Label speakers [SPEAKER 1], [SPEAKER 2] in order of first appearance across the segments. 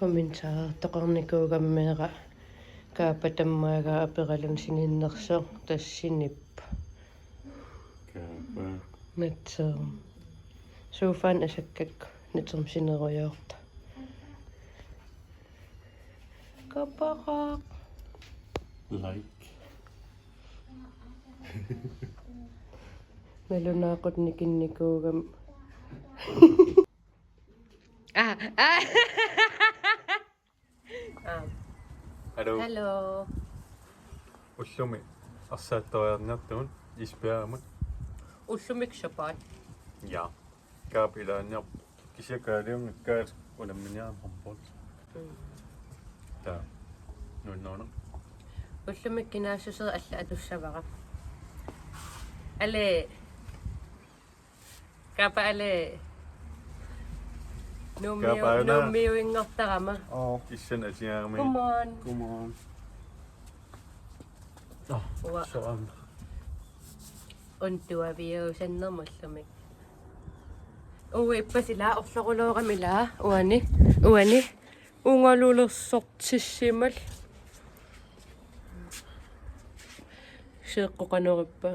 [SPEAKER 1] kommentarer toqarnikuugammeera kaapatammaага aperalun sininnersoq tassinip
[SPEAKER 2] kaapa
[SPEAKER 1] natserum soofaan asakkak natserum sineruyorta kaparaq
[SPEAKER 2] like
[SPEAKER 1] melunaaqut nikinnikuugam
[SPEAKER 2] Hallo ullumi ARSAATTUNIK ispearamut
[SPEAKER 1] ullumik sapaat
[SPEAKER 2] ja kaapilaaniar kisiakaaliungakkaat unamminiaram hamput ta nunnoona
[SPEAKER 1] ullumik kinaassuser alla atussavara ale kapa ale nummiuinngortarama
[SPEAKER 2] kissan asiaarmi
[SPEAKER 1] come on
[SPEAKER 2] so
[SPEAKER 1] untuaviusannermullumik ipasila orloruloramila uani ungalulersortissimal seeqqoqanerippa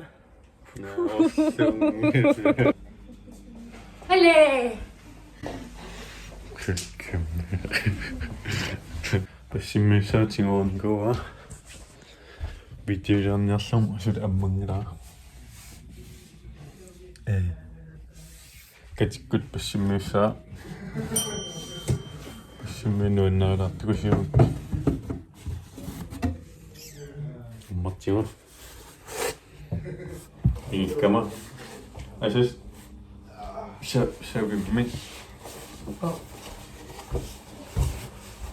[SPEAKER 1] ale
[SPEAKER 2] пассиммиссаатингуункуа видеожарниарлум асут аммангилаа катиккут пассиммиссаа пассимминуиннаалаартукусиумик маттима иккама асус шавгимми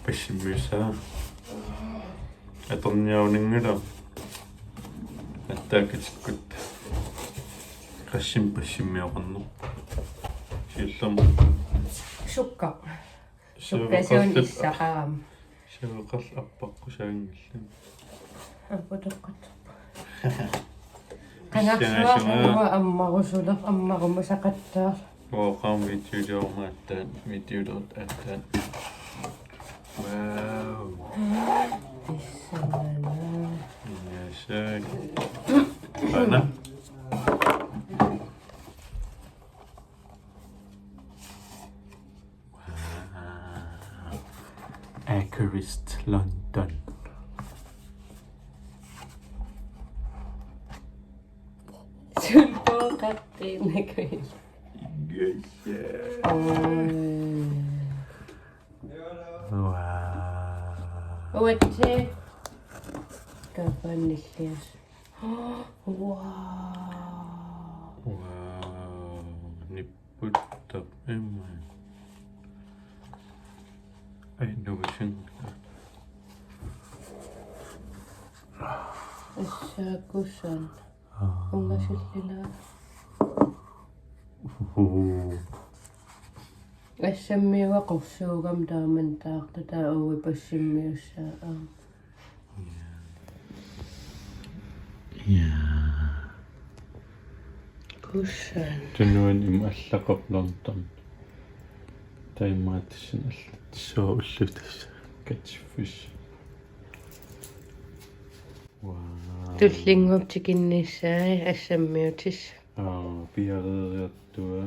[SPEAKER 2] пассиммиссаа аторниаунингила аттаакатиккут qassим пассиммиоқарнер сииллам
[SPEAKER 1] sukka sukkasuun issaqaram
[SPEAKER 2] савеқарл аппаққусаангиллам
[SPEAKER 1] апутоққат канарсуаа аммарусулер аммарумасақаттаар
[SPEAKER 2] оqaam видеожормааттаан видеолерт аттаан вау ясаг ана Accurist London
[SPEAKER 1] sulpoqattiinnakuil
[SPEAKER 2] wow
[SPEAKER 1] uatse kapanillias wow
[SPEAKER 2] nipputtab emma innovation
[SPEAKER 1] assaakussan ungasillila assammiuga qursuugam taaman taartata uwi passimmiussaa kussan
[SPEAKER 2] tunuan im allaqorlortam taimaatsin allatissua ullutas catfish wow
[SPEAKER 1] tullinnguptikinnissaai assammiutis
[SPEAKER 2] piareriartua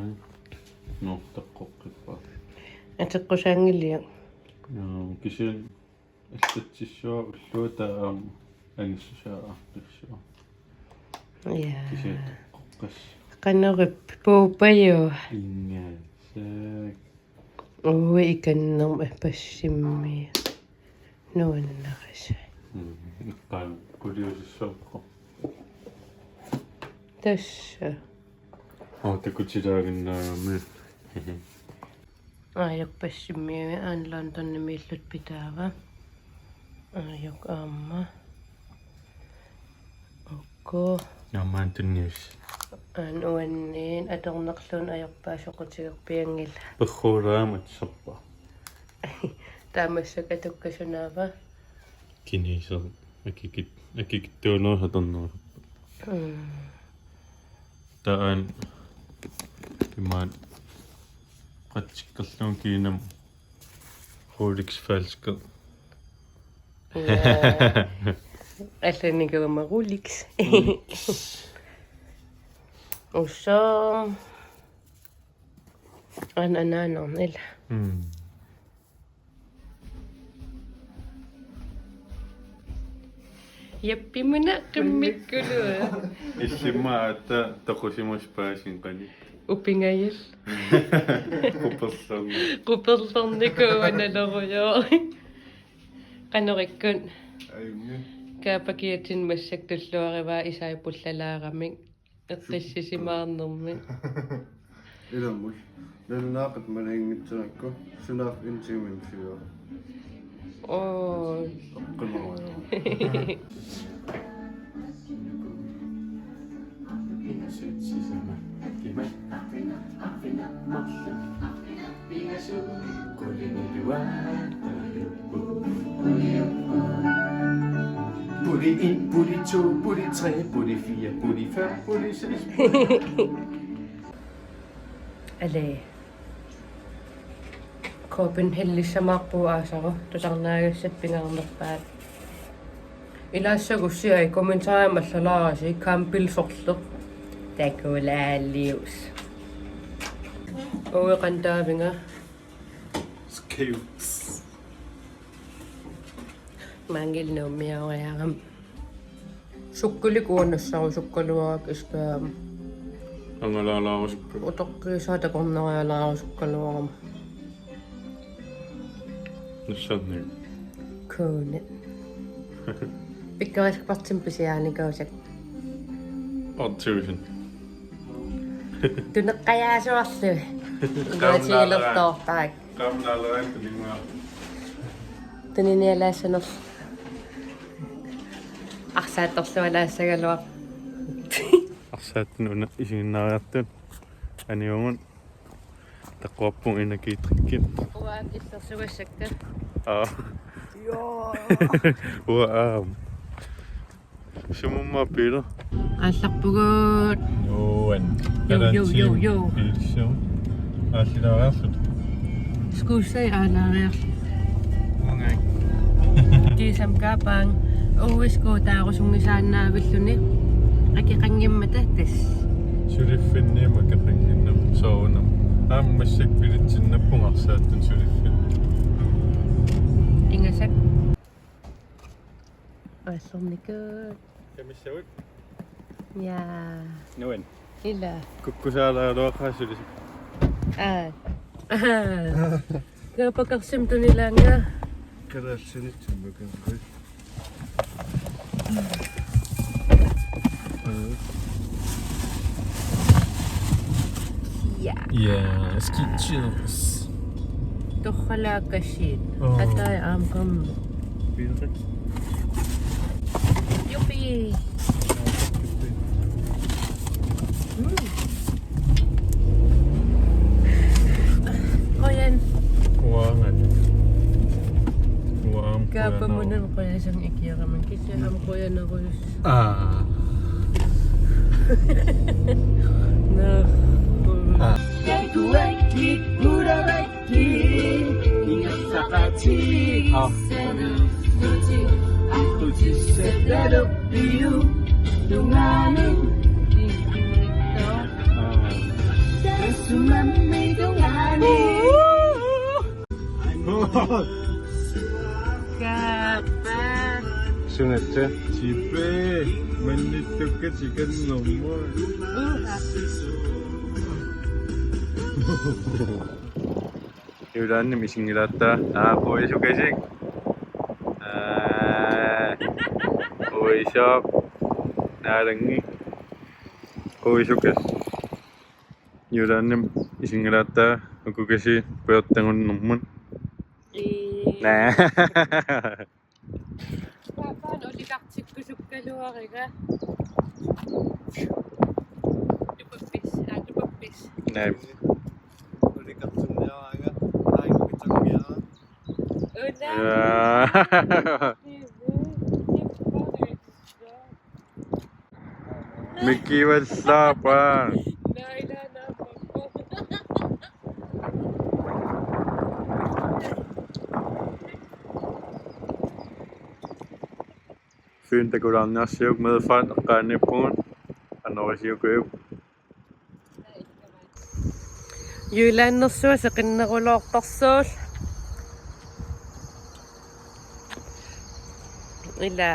[SPEAKER 2] noortaqqoqqippa
[SPEAKER 1] ateqqusaangilliaq
[SPEAKER 2] kisian аллатсиссуа уллуута анисусааартуссуа кисиаттоққас
[SPEAKER 1] qannerip puupaju
[SPEAKER 2] ингаасаак
[SPEAKER 1] uwi ikannerm passimmi nuannaqasa
[SPEAKER 2] иккаан кулиусиссуарпо
[SPEAKER 1] tassa
[SPEAKER 2] такутилаагиннаагами
[SPEAKER 1] ajok passimmi aan Londonnimillut pitaava ajok amma okko
[SPEAKER 2] ямаан тунниус
[SPEAKER 1] aan uanniin atornerlun ajorpaasoqutigerpiangilla
[SPEAKER 2] перхуулаамат саппа
[SPEAKER 1] таамассак атуккасунаава
[SPEAKER 2] кинисер акикиттуунерсаторнеру таан имаан qatsikkerluun kiinam Rolex-falsket.
[SPEAKER 1] Ja. Allanikuuma Rolex. Og så ananarnilla. Yappimuna qimmikkulu.
[SPEAKER 2] Issimma atta toqusimus paasin qani.
[SPEAKER 1] Upingayal.
[SPEAKER 2] Quperlorni.
[SPEAKER 1] Quperlornikuuanaloruyo. Qanorikkun.
[SPEAKER 3] Ayungi.
[SPEAKER 1] Kaapakiatin massaktalluarivaa isaipullalaaramik eqqissisimaarnermi.
[SPEAKER 3] Ilamul. Nalnaaqat malaingitsunakku sunaaf intimin fiyo.
[SPEAKER 1] Oo.
[SPEAKER 3] Qimawala.
[SPEAKER 2] Booty 1, booty 2, booty 3, booty 4, booty 5, booty 6.
[SPEAKER 1] Ale. Kopen hellissamaqpuaasaro tusarnaaгассат пингаернерпаат. Илаассагуссиа комментаарималлалаараси кампилсорлеқ такулаалиус. Оуэқантаавинга
[SPEAKER 2] Skills.
[SPEAKER 1] мангилнуумиариарам суккуликуаннассару суккалуарак искаам
[SPEAKER 2] Angalalaarusku.
[SPEAKER 1] утоққисаатакорнериалаару суккалуарам
[SPEAKER 2] Nussanni.
[SPEAKER 1] кууне пиккаваспартим писиааникаусак
[SPEAKER 2] Oddtusen.
[SPEAKER 1] тунеққаяасуарлу ингуатигилертоортарак
[SPEAKER 2] Qamnaaleraantulinga.
[SPEAKER 1] таниниалаассанер арсаатторлуалаассагалуар
[SPEAKER 2] ARSAATTUNIK ISIGINNAARIARNEQ аниугун таққуарпун инакиитриккит.
[SPEAKER 1] уаат иллерсугассакка
[SPEAKER 2] Wow. Summa Peter.
[SPEAKER 1] алларпугуут
[SPEAKER 2] Joen.
[SPEAKER 1] Jo.
[SPEAKER 2] Pilsio. Asilaraafut.
[SPEAKER 1] скусай аалаариар
[SPEAKER 2] Mangay.
[SPEAKER 1] тисам капаан уискуу таарусунгисаанаавиллуни акиқангиммата тас
[SPEAKER 2] Suriffinniima kaqanginnam sounam. Aammassak pilitsinnappun ARSAATTUN suriffin.
[SPEAKER 1] ингасак ассорникуут
[SPEAKER 2] Kamissavut.
[SPEAKER 1] я
[SPEAKER 2] Noen.
[SPEAKER 1] ила
[SPEAKER 2] Kukkusaalaaloaqaasulis.
[SPEAKER 1] капакарсим тунилаанга
[SPEAKER 3] Kalaalsinitsimmakan qul.
[SPEAKER 1] я
[SPEAKER 2] Yeah, skitchils.
[SPEAKER 1] торхалааккассиит
[SPEAKER 2] Oh.
[SPEAKER 1] атай аамкам
[SPEAKER 2] Peter.
[SPEAKER 1] юпи коян
[SPEAKER 2] Kuangat. Kuam.
[SPEAKER 1] капамунан коясан икиараман киссахам коянерус
[SPEAKER 2] Ah.
[SPEAKER 1] на капа
[SPEAKER 2] Sungatsa. Sipe. Manittuka chicken nomor. Yudannim isingilatta. Qoisukasik. Qoisok. Naarangi. Qoisukas. Yudannim isingilatta. Ukukasi peottangunnummun. Nah.
[SPEAKER 1] Papa, oligartikkusukkaluariga. Lupappis.
[SPEAKER 2] Nah.
[SPEAKER 3] Uliqartunniaraanga aingpitangiara.
[SPEAKER 1] Una.
[SPEAKER 2] Mickey, what's up?
[SPEAKER 4] Fyyntakularniarsiuk medfart qaanippugun annorisiukuiuk
[SPEAKER 1] Jyllannersuus eqinneruloortorsuul ila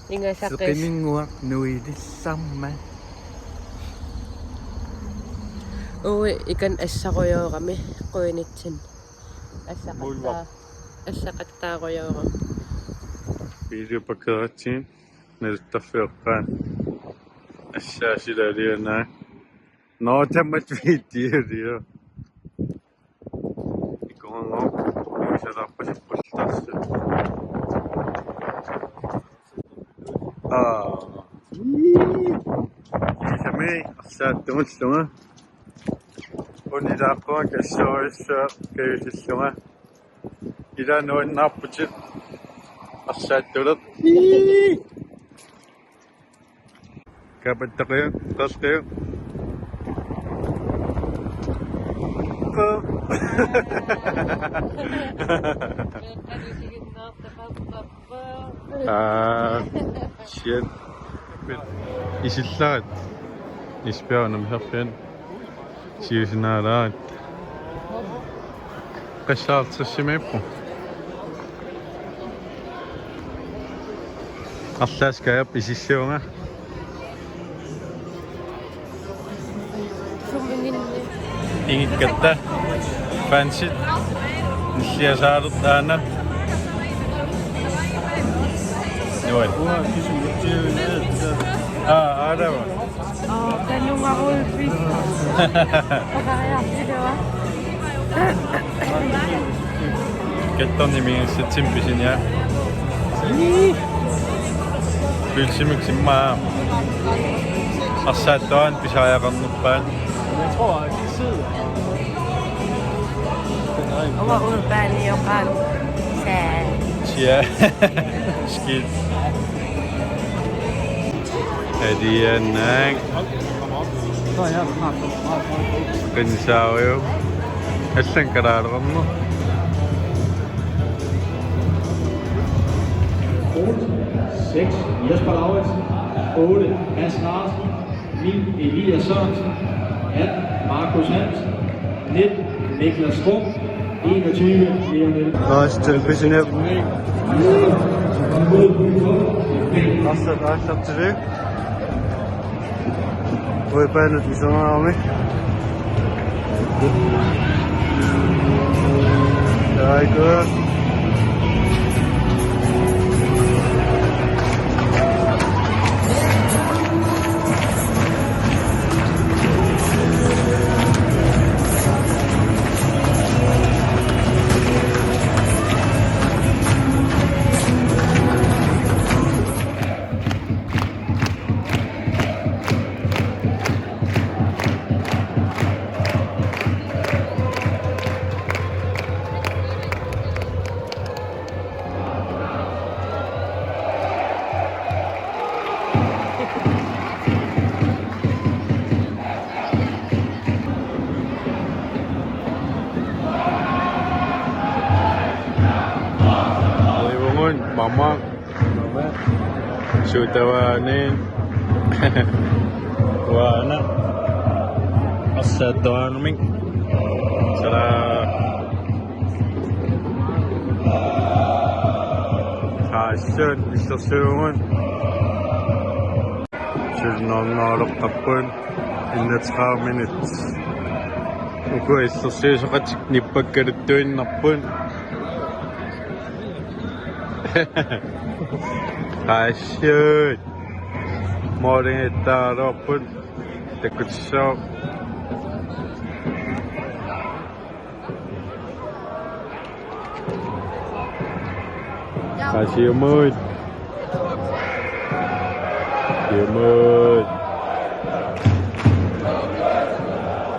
[SPEAKER 1] ingasaqis
[SPEAKER 4] seqinninguaq nuilissamma
[SPEAKER 1] ui ikan assaquyooqami quinitsin
[SPEAKER 4] Mulva.
[SPEAKER 1] assaqattaaruyoora
[SPEAKER 4] Videopakkeratsin naluttarfiuqqaan assaasilaalianaa nootammat viittiuliu ikoongoq nuisalarpasippulltarsu isami arsaattumulluga unilaaqquga kassuarissua kayusilluga ilanuinnaarputit arsaattulet kapattaqiu qasqiu shit isillaat ispiaunam herfian siusinaalaat qassaartersimippu арлааскаап исиссуунга ингиккатта фансит ниллиасаалерtaana нуай аадава
[SPEAKER 1] канунгарулпис пакариартилуа
[SPEAKER 4] каттарнимингиссатсим писиниа Pylsimyk simmaa. Arsaattuan pisaajaqarnerpaan.
[SPEAKER 3] Jeg tror, at de sidder.
[SPEAKER 1] Over udbanejoqaan saa
[SPEAKER 4] Tja, skidt. Adianak.
[SPEAKER 3] Så er jeg her.
[SPEAKER 4] Qinsaaviu. Allankalaalerarner.
[SPEAKER 5] 6. Jesper Lauritsen. 8. Mads Larsen. 9. Elias Sørensen. 18. Markus Hansen. 19. Niklas Strum. 21. Leonel.
[SPEAKER 4] Nice pisinep. Arsaattunik. Voi päännyt isomaamme. Aika. Mama Sutawanin Wana ARSAATTUNIK Sara Haassun Issersuungun Sulnornaaluqqappun 31 minutes Uku issersuusoqatik nippakkaluttuinnarpun Haassuut Moorlingittaarorput takkutissoo Haasiumut Siumut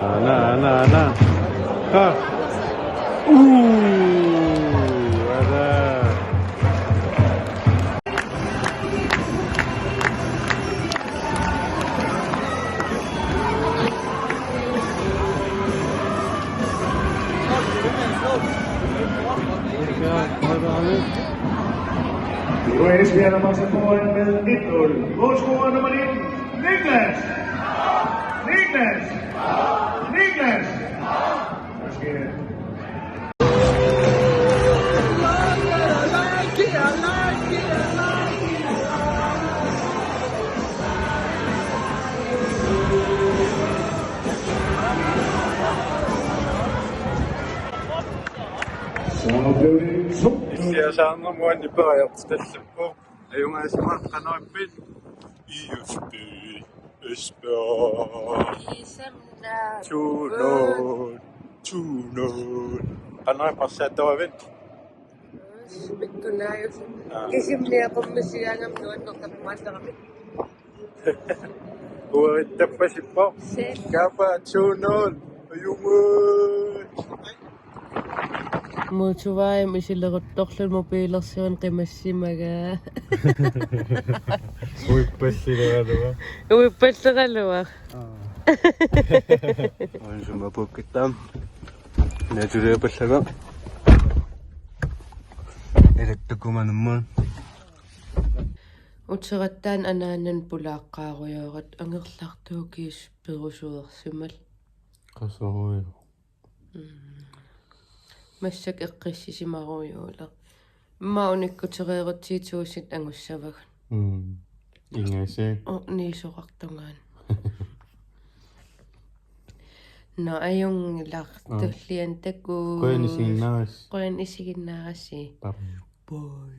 [SPEAKER 4] Ana Ha ada
[SPEAKER 2] Nu er Esbjerg, der vokser foran med 1-0. Målscorer nummer 19, Niklas! Niklas! Niklas! Hvad sker der? Så blev det 2.
[SPEAKER 4] Især så andre måden, de börjar ställa på. Det är ju många som har en bild. I Ösbjörn. 2-0. 2-0. Han har bara sett över vind.
[SPEAKER 1] Ito na yun. Kasi muli ako masiyang doon nung kapimasta kami.
[SPEAKER 4] Uwit pa si Pop.
[SPEAKER 1] Set.
[SPEAKER 4] Kapa 2-0. Ayun.
[SPEAKER 1] Muutuvaa misilleruttorlun mobiilersiun qimassimaga.
[SPEAKER 4] Uippassilegalua.
[SPEAKER 1] Uippalleralua.
[SPEAKER 4] On summa pukkittam. Naturepallaga. Elettukumanummun.
[SPEAKER 1] Utserattaan anaanan pulaaqqaaruyorat angerlartuukiis perusuersimal.
[SPEAKER 4] Qasaruyo.
[SPEAKER 1] Масsak эққиссисимаруйуула. Имма униккутереерутсиитуусит ангуссаваган.
[SPEAKER 4] Ингасэ.
[SPEAKER 1] Ниисоқартунгаан. No ayung laqtullian taku.
[SPEAKER 4] Qoyan isiginnaaras.
[SPEAKER 1] Qoyan isiginnaarassi.
[SPEAKER 4] Boy.